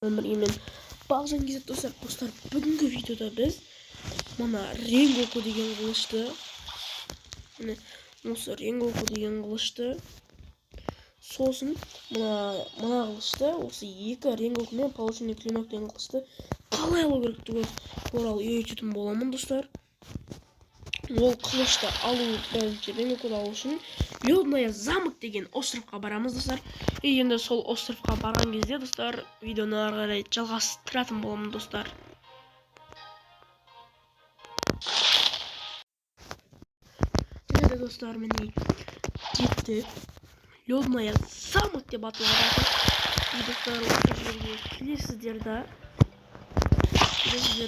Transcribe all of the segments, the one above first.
Мен бағжан кезет достар, бүгінгі видеода біз мына Ренгоку деген қылышты, осы Ренгоку деген қылышты, сосын мына қылышты, осы екі Ренгоку мен получение клинок деген қылышты қалай алу керектігі туралы үйрететін боламын достар. Ол қылышты алу, Ренгокуды алу үшін Ледная замок деген островқа барамыз достар. Енді сол островқа барған кезде достар, видеоны ары қарай жалғастыратын боламын достар. Енді достар, міне жетті. Ледная замок деп аталады. И достар, осы жерге келесіздер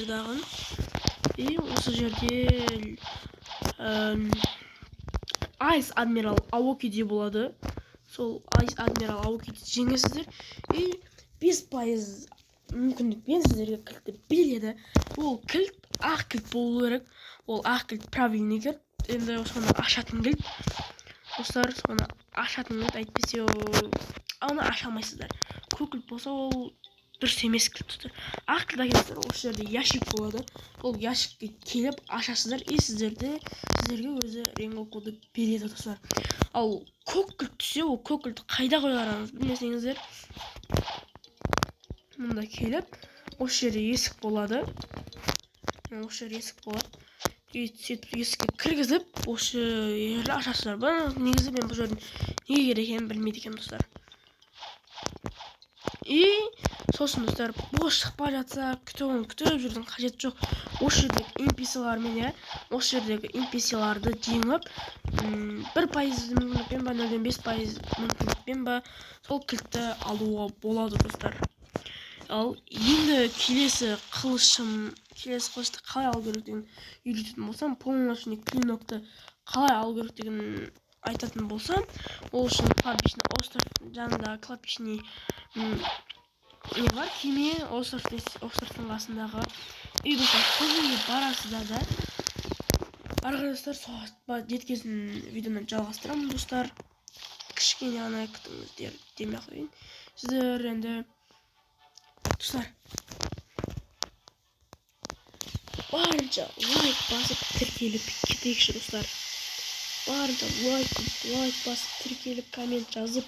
дағы. И осы жерде Айс Адмирал Аокиде болады. Сол Айс Адмирал Аокиде жеңесіздер. И 5% мүмкіндікпен сіздерге кілтті береді. Ол кілт ақ кілт болу керек. Ол ақ кілт правильный кілт. Енді соны ашатын кілт. Достар, соны ашатын кілт, әйтпесе оны аша алмайсыздар. Көк кілт болса ол дұрыс емес кілт. Ақ кілт әкелесіздер. Осы жерде ящик болады. Ол ящикке келіп ашасыздар. И сіздерге өзі Ренгокуды береді достар. Ал көк кілт түссе, ол көк кілтті қайда қойғаныңыз білмесеңіздер, мұнда келіп, осы жерде есік болады. Осы жерде есік болады. И сөйтіп есікке кіргізіп, осы жерді ашасыздар. Негізі мен бұл жердің неге керек екенін білмейді екенмін достар. И сосын достар, бос шықпай жатса, күтіп жүрдің қажет жоқ. Осы жердегі NPC-лармен, осы жердегі NPC-ларды жеңіп, 1% мүмкіндікпен ба, 0.5% мүмкіндікпен ба, сол кілтті алуға болады достар. Ал енді келесі қылышты қалай алу керектігін үйрететін болсам, полночный клинокты қалай алу керектігін айтатын болсам, ол үшін кладбищный остров жанында кладбищный не бар, кеме островтың қасындағы. И достар, сол жерге барасыздар да. Арғарыстар соғат жеткесін видеоны жалғастырамын достар. Кішкене ғана күтіңіздер демей қойын. Сіздер енді достар, барынша лайк басып тіркеліп кетейікші достар. Барынша лайк басып тіркеліп коммент жазып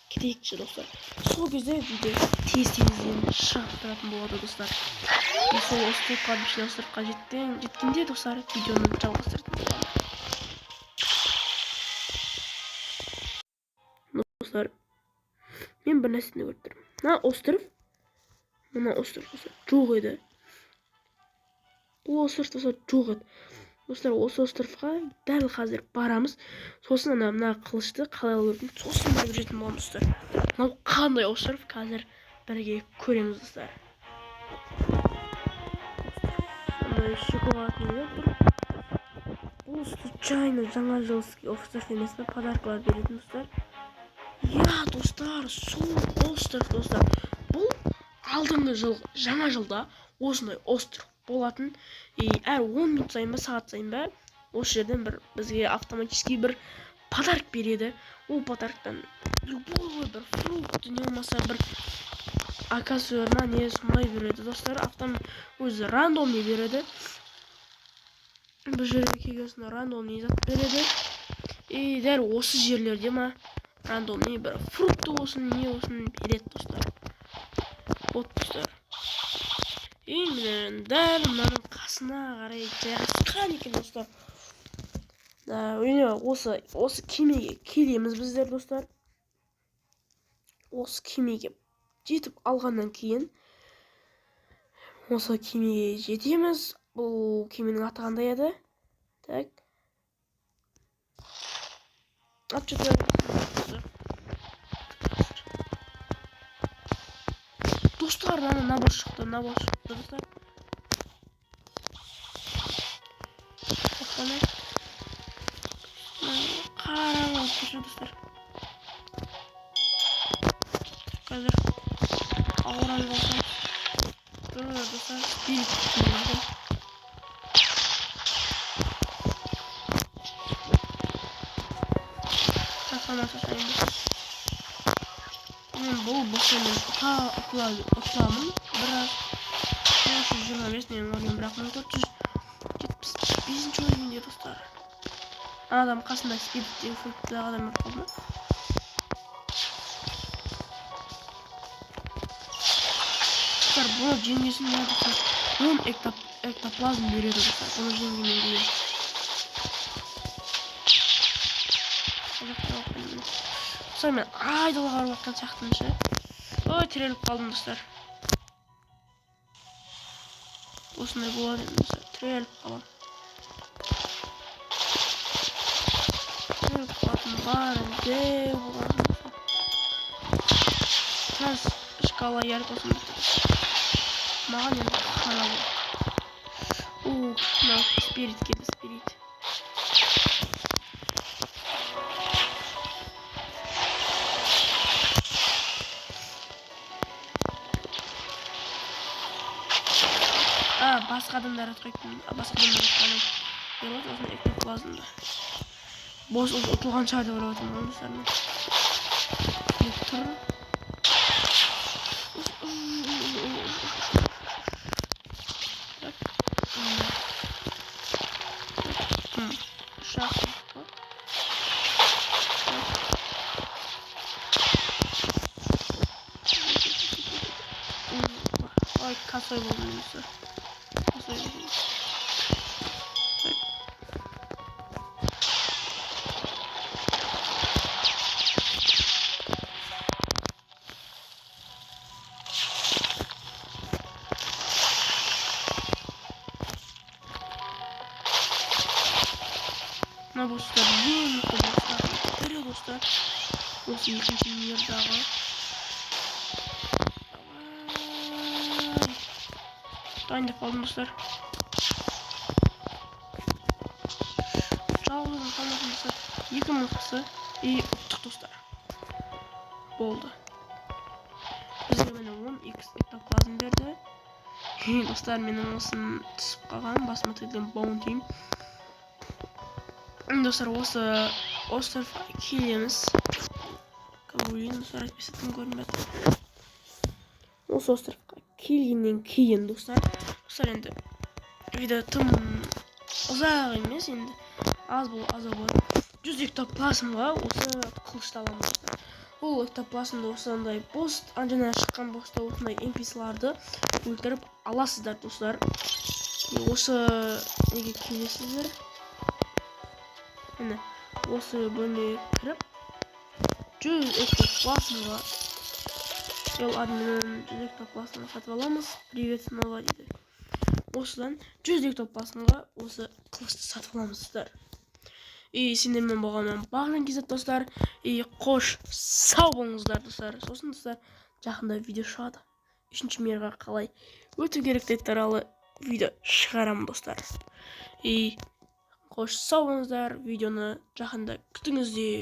кетейікші достар. Сол кезде видео тез-тезден шығып тұратын болады достар. Сол островқа жеткенде достар, видеоны жалғастыратын боламын. Достар, мен бір нәрсені көріп тұрмын. Мына остров жоқ еді. Бұл остров жоқ еді. Достар, осы островқа дәл қазір барамыз. Сосын мына қылышты қалай алу керектігін сосын үйрететін боламыз достар. Мынау қандай остров, қазір бірге көреміз достар. Шоколадный тұр. Бұл случайно жаңа жылский остров емес пе, подаркалар беретін достар. Я достар, сол остров достар. Бұл алдыңғы жыл, жаңа жылда осындай остров болатын. И әр 10 минут сайын ба, сағат сайын ба, осы жерден бізге автоматически бір подарок береді. Ол подарктан любой бір фрукт, не болмаса бір акасуэрна не сондай береді достар. Өзі рандомный береді. Бұл жерге келгенсін рандомный зат береді. И дәл осы жерлерде ма рандомный бір фрукты болсын, не болсын береді достар. Вот достар. И мен дәл мынаның қасына қарай жайғасқан екен достар. Осы кемеге келеміз біздер достар. Осы кемеге жетіп алғаннан кейін осы кемеге жетеміз. Бұл кеменің аты қандай еді? Так. Достар, набор шықты достар. Қараңыз достар. Қазір ауыран болса. Достар, спирит түсінеді. Шашайын. Бұл босымен ұта ұтыламын біраз. 525 менің ойым, бірақ 1475 ойында достар. Адам қасында спид деген функция адам қалды. Достар, бұны жеңгесін достар. 10 эктоплазм береді достар. Бұны жеңгемен кейін. Достар, мен айдалға арып атқан сияқтымын ше. Ой, тіреліп қалдым достар. Осындай болады енді достар. Тіреліп қалам. Тіреліп қалатын бар әнде болған достар. Транс шкала ярып olsun достар. Маған енді қана бұл. Мынау спирит келді, спирит. Басқа адамдар атқайтын, басқа адамдар атқаным. Көріп осыны эктоплазмда. Бос ұтылған шығар деп ойлап отырмын достармен. Тұр. Шахмат. Ой, косой болдым достар. Мына достар, ең мықты достар. Бірі достар. Осы екінші мирдағы. Дайындап қалдым достар. Жалғызым қалмадым достар. 2 мықтысы ұттық достар. Болды. Бізге мені 10x эктоплазм берді. Достар, менің осын түсіп қалған. Басыма тігілген баунтим. Достар, осы остров келеміз. Кабулин достар, әйтпесе көрінбеді. Осы островқа келгеннен кейін достар. Достар, енді видео тым ұзақ емес, енді аз болады. 100 эктоплазмға осы қылышты аламыз достар. Бұл эктоплазмды осындай пост, анжана шыққан постта осындай NPC-ларды өлтіріп аласыздар достар. Осы неге келесіздер? Міне, осы бөлмеге кіріп 100 эктоплазмға админнен 100 эктоплазмға сатып аламыз. Привет снова дейді. Осыдан 100 эктоплазмға осы қылышты сатып аламыз достар. Сендермен болғанмен бағынан кезет достар. Қош сау болыңыздар достар. Сосын достар, жақында видео шығады. 3-ші мирға қалай өту керектігі туралы видео шығарамын достар. Қош сау болыңыздар. Видеоны жақында күтіңіздер.